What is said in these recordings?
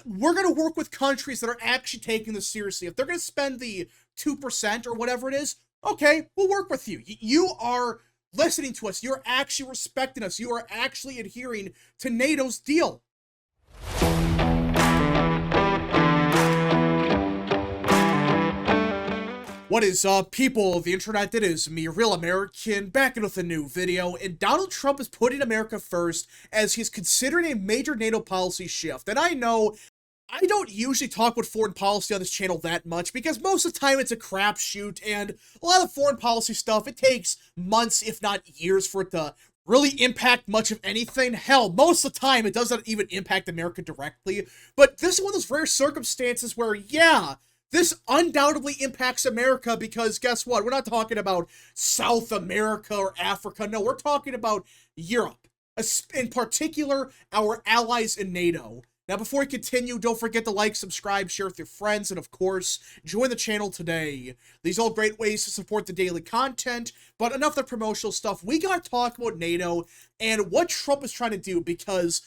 we're going to work with countries that are actually taking this seriously. If they're going to spend the 2% or whatever it is, okay, we'll work with you. You are listening to us. You're actually respecting us. You are actually adhering to NATO's deal. What is up, people of the internet? It is me, Real American, back in with a new video, and Donald Trump is putting America first as he's considering a major NATO policy shift. And I know I don't usually talk about foreign policy on this channel that much because most of the time it's a crapshoot, and a lot of foreign policy stuff, it takes months, if not years, for it to really impact much of anything. Hell, most of the time it doesn't even impact America directly. But this is one of those rare circumstances where, yeah, this undoubtedly impacts America because guess what? We're not talking about South America or Africa. No, we're talking about Europe. In particular, our allies in NATO. Now, before we continue, don't forget to like, subscribe, share with your friends, and of course, join the channel today. These are all great ways to support the daily content, but enough of the promotional stuff. We gotta talk about NATO and what Trump is trying to do because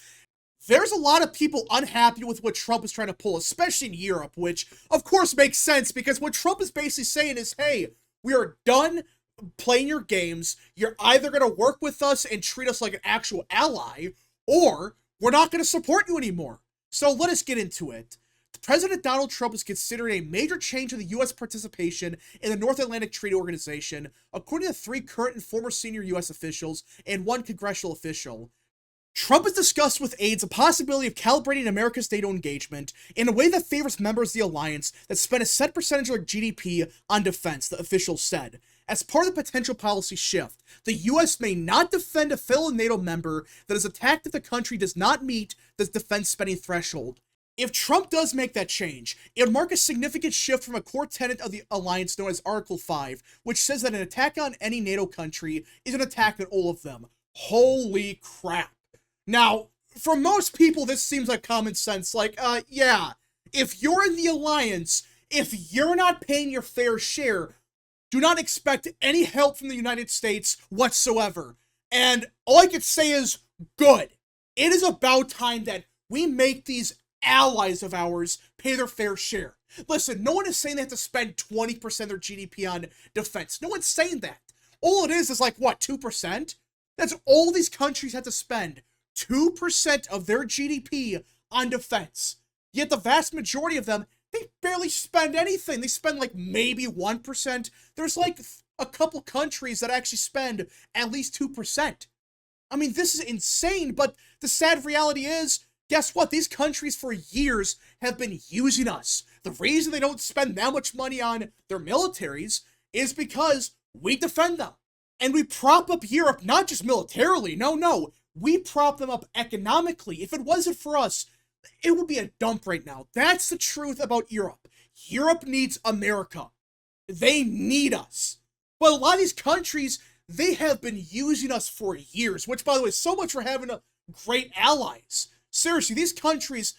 there's a lot of people unhappy with what Trump is trying to pull, especially in Europe, which, of course, makes sense because what Trump is basically saying is, hey, we are done playing your games. You're either going to work with us and treat us like an actual ally, or we're not going to support you anymore. So let us get into it. President Donald Trump is considering a major change in the U.S. participation in the North Atlantic Treaty Organization, according to 3 current and former senior U.S. officials and 1 congressional official. Trump has discussed with aides the possibility of calibrating America's NATO engagement in a way that favors members of the alliance that spend a set percentage of their GDP on defense, the officials said. As part of the potential policy shift, the U.S. may not defend a fellow NATO member that is attacked if the country does not meet the defense spending threshold. If Trump does make that change, it would mark a significant shift from a core tenet of the alliance known as Article 5, which says that an attack on any NATO country is an attack on all of them. Holy crap. Now, for most people, this seems like common sense. Like, yeah, if you're in the alliance, if you're not paying your fair share, do not expect any help from the United States whatsoever. And all I can say is, good. It is about time that we make these allies of ours pay their fair share. Listen, no one is saying they have to spend 20% of their GDP on defense. No one's saying that. All it is like, what, 2%? That's all these countries have to spend. 2% of their GDP on defense. Yet the vast majority of them, they barely spend anything. They spend like maybe 1%. There's like a couple countries that actually spend at least 2%. I mean, this is insane, but the sad reality is, guess what? These countries for years have been using us. The reason they don't spend that much money on their militaries is because we defend them. And we prop up Europe, not just militarily, no. We prop them up economically. If it wasn't for us, it would be a dump right now. That's the truth about Europe. Europe needs America. They need us. But a lot of these countries, they have been using us for years, which, by the way, is so much for having great allies. Seriously, these countries,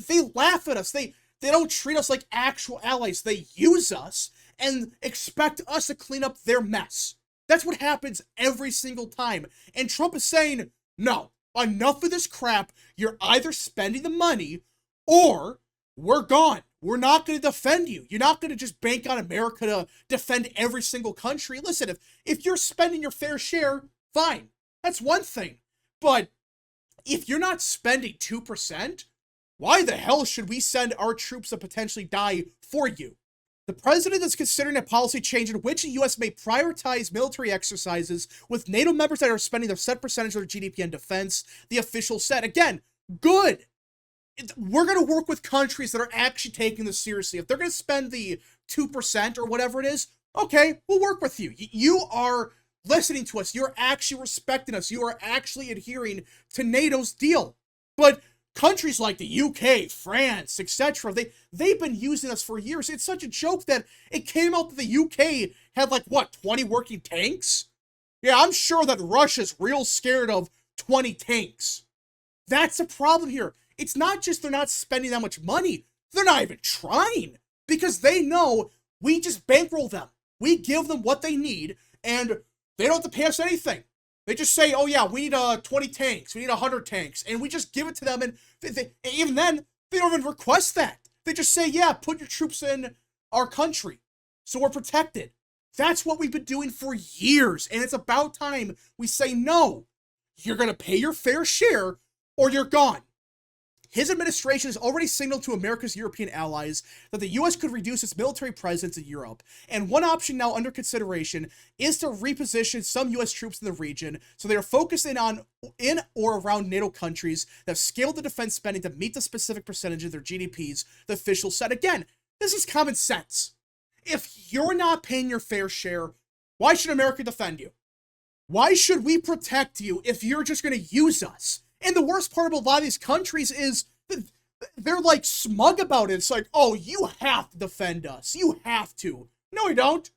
they laugh at us. They don't treat us like actual allies. They use us and expect us to clean up their mess. That's what happens every single time. And Trump is saying, no, enough of this crap. You're either spending the money or we're gone. We're not going to defend you. You're not going to just bank on America to defend every single country. Listen, if you're spending your fair share, fine. That's one thing. But if you're not spending 2%, why the hell should we send our troops to potentially die for you? The president is considering a policy change in which the U.S. may prioritize military exercises with NATO members that are spending a set percentage of their GDP on defense, the official said. Again, good. We're going to work with countries that are actually taking this seriously. If they're going to spend the 2% or whatever it is, okay, we'll work with you. You are listening to us. You're actually respecting us. You are actually adhering to NATO's deal. But countries like the UK, France, etc., they've been using us for years. It's such a joke that it came out that the UK had like, what, 20 working tanks? Yeah, I'm sure that Russia's real scared of 20 tanks. That's the problem here. It's not just they're not spending that much money. They're not even trying because they know we just bankroll them. We give them what they need and they don't have to pay us anything. They just say, oh yeah, we need 20 tanks, we need 100 tanks, and we just give it to them, and even then, They don't even request that. They just say, yeah, put your troops in our country so we're protected. That's what we've been doing for years, and it's about time we say no. You're going to pay your fair share or you're gone. His administration has already signaled to America's European allies that the US could reduce its military presence in Europe, and one option now under consideration is to reposition some US troops in the region so they are focused in or around NATO countries that have scaled the defense spending to meet the specific percentage of their GDPs the officials said. Again, this is common sense. If you're not paying your fair share, why should America defend you? Why should we protect you if you're just going to use us? And the worst part about a lot of these countries is they're like smug about it. It's like, oh, you have to defend us. You have to. No, we don't.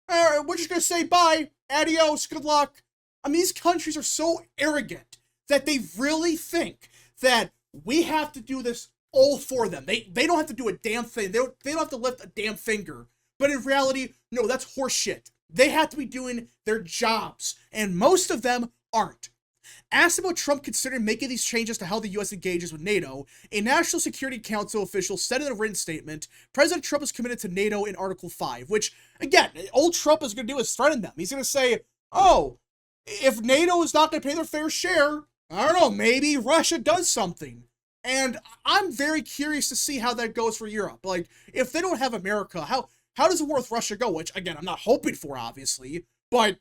We're just going to say bye. Adios. Good luck. I mean, these countries are so arrogant that they really think that we have to do this all for them. They don't have to do a damn thing. They don't have to lift a damn finger. But in reality, no, that's horseshit. They have to be doing their jobs. And most of them aren't. Asked about Trump considering making these changes to how the U.S. engages with NATO, a National Security Council official said in a written statement, President Trump is committed to NATO in Article 5, which, again, old Trump is going to do is threaten them. He's going to say, oh, if NATO is not going to pay their fair share, I don't know, maybe Russia does something. And I'm very curious to see how that goes for Europe. Like, if they don't have America, how does a war with Russia go? Which, again, I'm not hoping for, obviously, but,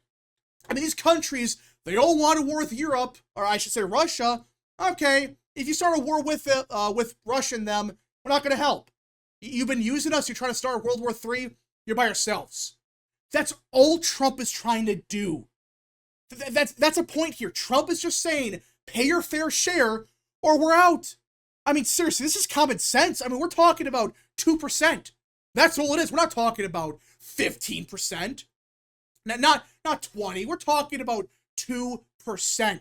I mean, these countries, they don't want a war with Europe, or I should say Russia. Okay, if you start a war with Russia and them, we're not going to help. You've been using us, you're trying to start World War III, you're by yourselves. That's all Trump is trying to do. That's a point here. Trump is just saying, pay your fair share, or we're out. I mean, seriously, this is common sense. I mean, we're talking about 2%. That's all it is. We're not talking about 15%. Not 20. We're talking about 2%.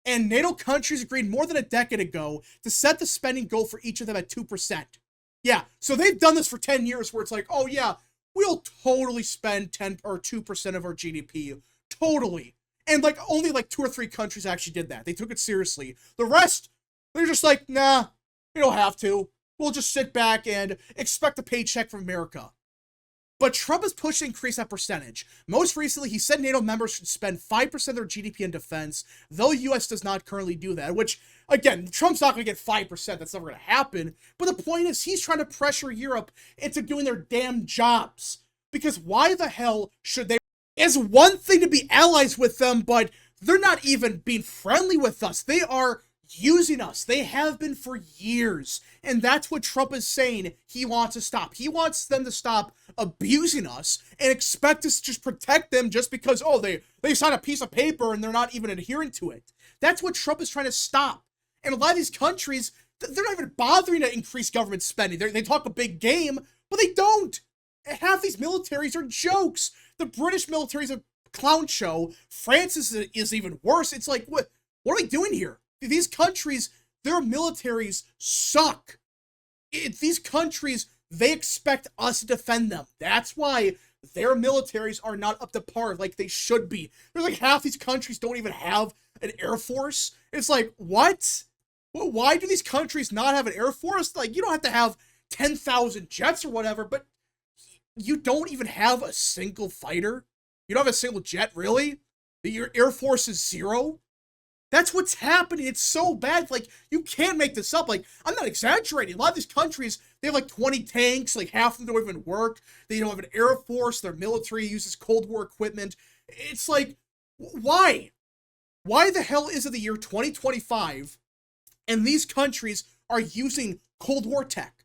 And NATO countries agreed more than a decade ago to set the spending goal for each of them at 2%. Yeah, so they've done this for 10 years where it's like, oh yeah, we'll totally spend 10 or 2% of our GDP. Totally. And like only like 2 or 3 countries actually did that. They took it seriously. The rest, they're just like, nah, we don't have to. We'll just sit back and expect a paycheck from America. But Trump is pushed to increase that percentage. Most recently, he said NATO members should spend 5% of their GDP in defense, though the U.S. does not currently do that, which, again, Trump's not going to get 5%. That's never going to happen. But the point is, he's trying to pressure Europe into doing their damn jobs. Because why the hell should they? It's one thing to be allies with them, but they're not even being friendly with us. They are using us. They have been for years. And that's what Trump is saying he wants to stop. He wants them to stop abusing us and expect us to just protect them just because, oh, they signed a piece of paper and they're not even adhering to it. That's what Trump is trying to stop. And a lot of these countries, they're not even bothering to increase government spending. They talk a big game, but they don't. Half these militaries are jokes. The British military is a clown show. France is even worse. It's like, what are we doing here? These countries, their militaries suck. These countries, they expect us to defend them. That's why their militaries are not up to par like they should be. There's like half these countries don't even have an air force. It's like, what? Well, why do these countries not have an air force? Like, you don't have to have 10,000 jets or whatever, but you don't even have a single fighter? You don't have a single jet, really? Your air force is 0? That's what's happening. It's so bad. Like, you can't make this up. Like, I'm not exaggerating. A lot of these countries, they have like 20 tanks. Like, half of them don't even work. They don't have an air force. Their military uses Cold War equipment. It's like, why? Why the hell is it the year 2025 and these countries are using Cold War tech?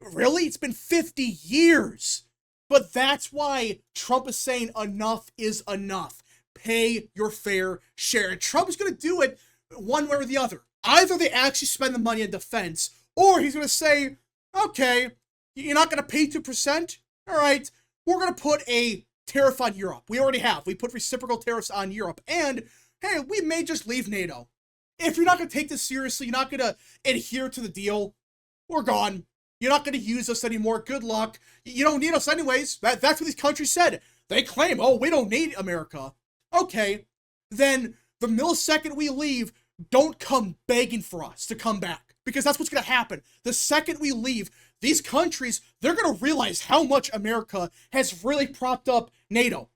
Really? It's been 50 years. But that's why Trump is saying enough is enough. Pay your fair share. And Trump is going to do it one way or the other. Either they actually spend the money in defense, or he's going to say, okay, you're not going to pay 2%? All right, we're going to put a tariff on Europe. We already have. We put reciprocal tariffs on Europe. And, hey, we may just leave NATO. If you're not going to take this seriously, you're not going to adhere to the deal, we're gone. You're not going to use us anymore. Good luck. You don't need us anyways. That's what these countries said. They claim, oh, we don't need America. Okay, then the millisecond we leave, don't come begging for us to come back. because that's what's going to happen. The second we leave, these countries, they're going to realize how much America has really propped up NATO.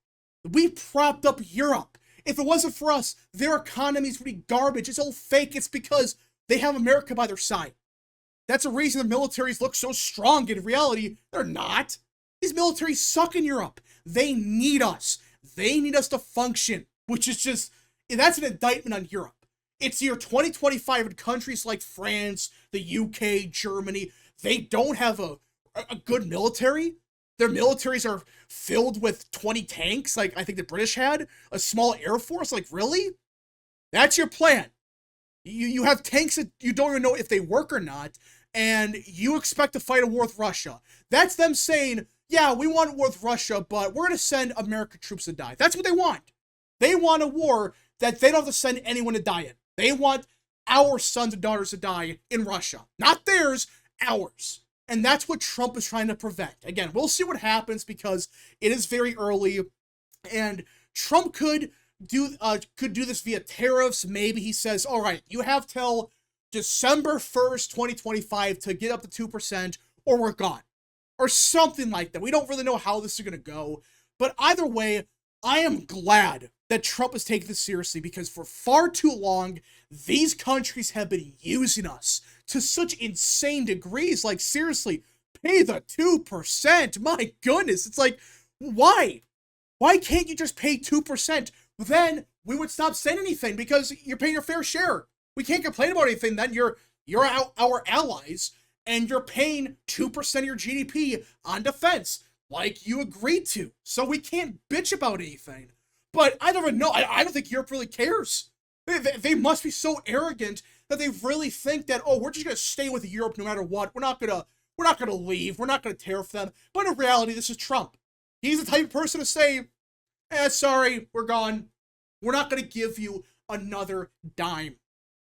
We propped up Europe. If it wasn't for us, their economies would be garbage. It's all fake. It's because they have America by their side. That's a reason the militaries look so strong. In reality, they're not. These militaries suck in Europe. They need us. They need us to function, which is just, that's an indictment on Europe. It's year 2025 and countries like France, the UK, Germany, they don't have a good military. Their militaries are filled with 20 tanks, like I think the British had, a small air force. Like, really? That's your plan. You have tanks that you don't even know if they work or not, and you expect to fight a war with Russia. That's them saying, yeah, we want a war with Russia, but we're going to send American troops to die. That's what they want. They want a war that they don't have to send anyone to die in. They want our sons and daughters to die in Russia. Not theirs, ours. And that's what Trump is trying to prevent. Again, we'll see what happens because it is very early, and Trump could do this via tariffs. Maybe he says, all right, you have till December 1st, 2025 to get up to 2%, or we're gone. Or something like that. We don't really know how this is going to go. But either way, I am glad that Trump is taking this seriously, because for far too long, these countries have been using us to such insane degrees. Like, seriously, pay the 2%. My goodness. It's like, why? Why can't you just pay 2%? Then we would stop saying anything, because you're paying your fair share. We can't complain about anything then. You're our allies, and you're paying 2% of your GDP on defense, like you agreed to. So we can't bitch about anything. But I don't even know. I don't think Europe really cares. They must be so arrogant that they really think that, oh, we're just gonna stay with Europe no matter what. We're not gonna leave. We're not gonna tariff them. But in reality, this is Trump. He's the type of person to say, sorry, we're gone. We're not gonna give you another dime.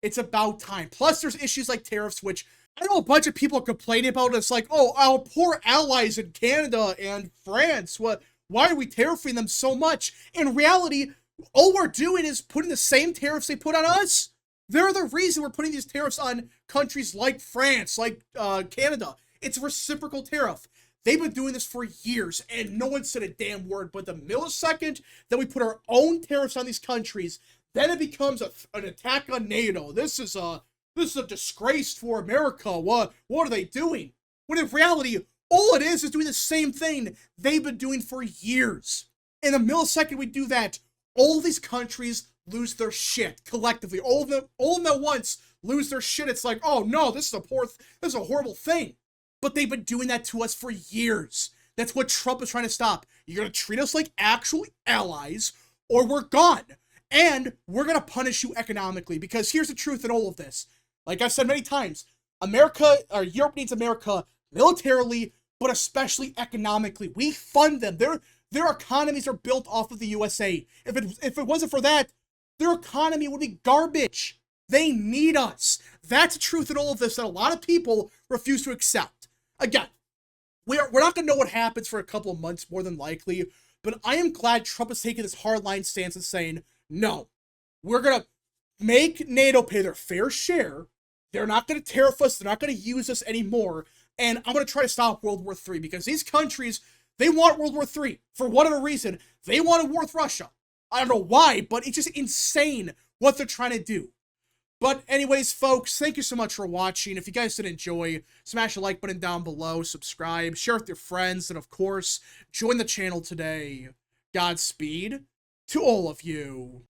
It's about time. Plus, there's issues like tariffs, which I know a bunch of people are complaining about. It's like, oh, our poor allies in Canada and France. Why are we tariffing them so much? In reality, all we're doing is putting the same tariffs they put on us. They're the reason we're putting these tariffs on countries like France, like Canada. It's a reciprocal tariff. They've been doing this for years, and no one said a damn word. But the millisecond that we put our own tariffs on these countries, then it becomes an attack on NATO. This is a disgrace for America. What are they doing? When in reality, all it is doing the same thing they've been doing for years. In a millisecond we do that, all these countries lose their shit collectively. All of them at once lose their shit. It's like, oh no, this is a horrible thing. But they've been doing that to us for years. That's what Trump is trying to stop. You're gonna treat us like actual allies, or we're gone. And we're gonna punish you economically. Because here's the truth in all of this. Like I've said many times, Europe needs America militarily, but especially economically. We fund them. Their economies are built off of the USA. If it wasn't for that, their economy would be garbage. They need us. That's the truth in all of this that a lot of people refuse to accept. Again, we're not going to know what happens for a couple of months, more than likely, but I am glad Trump is taking this hardline stance and saying, no, we're going to make NATO pay their fair share. They're not going to tariff us. They're not going to use us anymore. And I'm going to try to stop World War III, because these countries, they want World War III. For whatever reason, they want a war with Russia. I don't know why, but it's just insane what they're trying to do. But anyways, folks, thank you so much for watching. If you guys did enjoy, smash the like button down below, subscribe, share with your friends, and of course, join the channel today. Godspeed to all of you.